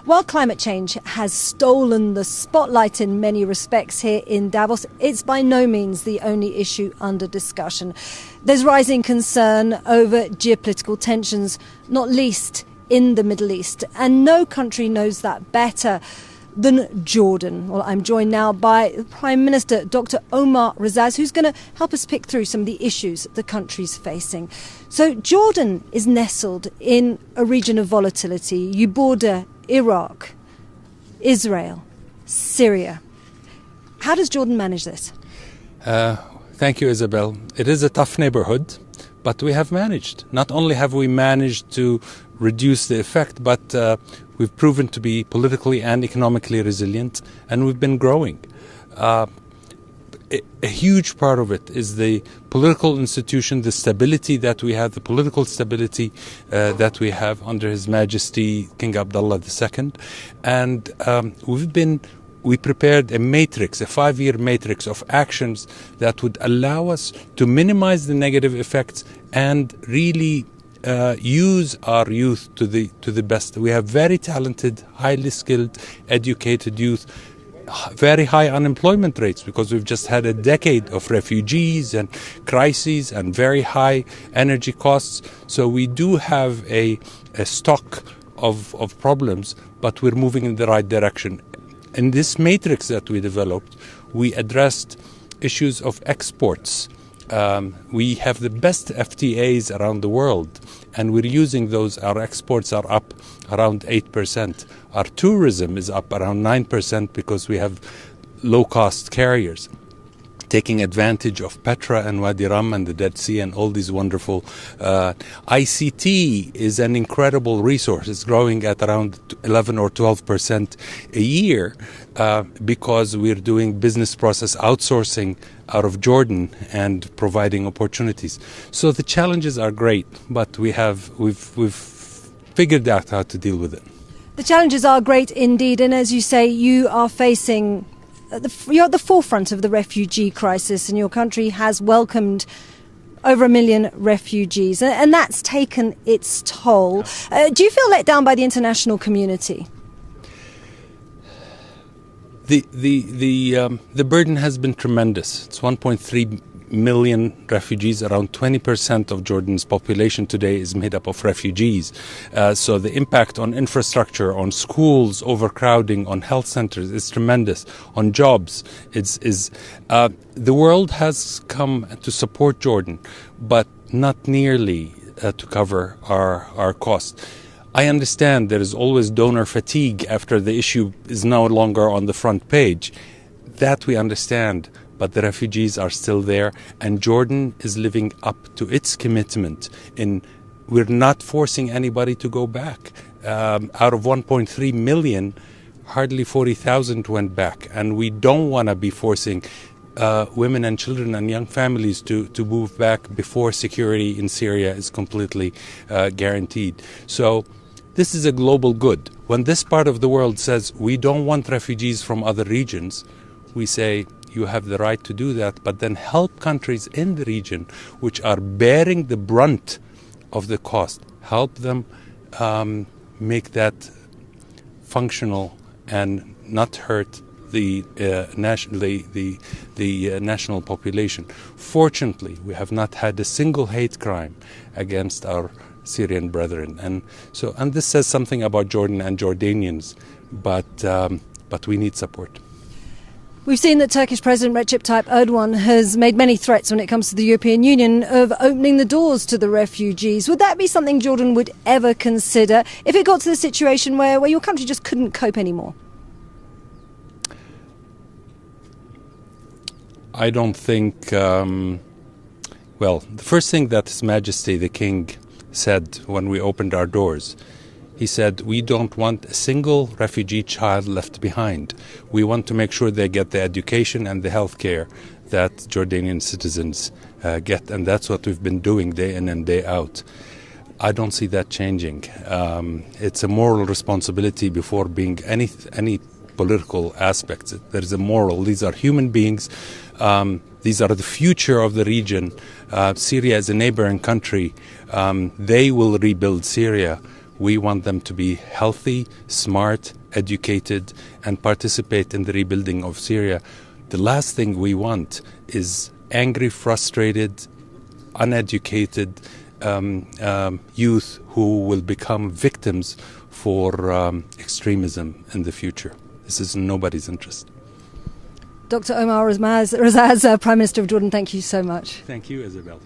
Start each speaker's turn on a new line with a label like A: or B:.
A: While climate change has stolen the spotlight in many respects here in Davos, it's by no means the only issue under discussion. There's rising concern over geopolitical tensions, not least in the Middle East, and no country knows that better than Jordan. Well, I'm joined now by the Prime Minister, Dr. Omar Rezaz, who's going to help us pick through some of the issues the country's facing. So Jordan is nestled in a region of volatility. You border Iraq, Israel, Syria. How does Jordan manage this?
B: Thank you, Isabel. It is a tough neighborhood, but we have managed. Not only have we managed to reduce the effect, but we've proven to be politically and economically resilient, and we've been growing. A huge part of it is the political institution, the stability that we have, the political stability that we have under His Majesty King Abdullah II. And we prepared a matrix, a 5-year matrix of actions that would allow us to minimize the negative effects and really use our youth to the best. We have very talented, highly skilled, educated youth, very high unemployment rates because we've just had a decade of refugees and crises and very high energy costs. So we do have a stock of problems, but we're moving in the right direction. In this matrix that we developed, we addressed issues of exports. We have the best FTAs around the world, and we're using those. Our exports are up around 8%. Our tourism is up around 9% because we have low-cost carriers taking advantage of Petra and Wadi Rum and the Dead Sea and all these wonderful. ICT is an incredible resource. It's growing at around 11 or 12% a year because we're doing business process outsourcing out of Jordan and providing opportunities. So the challenges are great, but we've figured out how to deal with it.
A: The challenges are great indeed, and as you say, you are facing. You're at the forefront of the refugee crisis, and your country has welcomed over 1 million refugees, and that's taken its toll. Do you feel let down by the international community? The burden has been tremendous. It's 1.3 million refugees. Around 20% of Jordan's population today is made up of refugees. So the impact on infrastructure, on schools, overcrowding, on health centers is tremendous. On jobs, the world has come to support Jordan, but not nearly to cover our costs. I understand there is always donor fatigue after the issue is no longer on the front page. That we understand. But the refugees are still there, and Jordan is living up to its commitment. We're not forcing anybody to go back. Out of 1.3 million, hardly 40,000 went back, and we don't want to be forcing women and children and young families to move back before security in Syria is completely guaranteed. So this is a global good. When this part of the world says we don't want refugees from other regions, we say, you have the right to do that, but then help countries in the region which are bearing the brunt of the cost. Help them make that functional and not hurt the national population. Fortunately, we have not had a single hate crime against our Syrian brethren, and this says something about Jordan and Jordanians, but we need support. We've seen that Turkish President Recep Tayyip Erdogan has made many threats when it comes to the European Union of opening the doors to the refugees. Would that be something Jordan would ever consider if it got to the situation where your country just couldn't cope anymore?
B: I don't think... the first thing that His Majesty the King said when we opened our doors, he said, we don't want a single refugee child left behind. We want to make sure they get the education and the health care that Jordanian citizens get. And that's what we've been doing day in and day out. I don't see that changing. It's a moral responsibility before being any political aspects. There's a moral. These are human beings. These are the future of the region. Syria is a neighboring country. They will rebuild Syria.
A: We want them to be healthy, smart, educated, and participate in the rebuilding of Syria. The last thing we want is angry, frustrated, uneducated youth who will become victims for extremism in the future. This is in nobody's interest.
C: Dr. Omar Razaz, Prime Minister of Jordan, thank you so much.
A: Thank you, Isabel.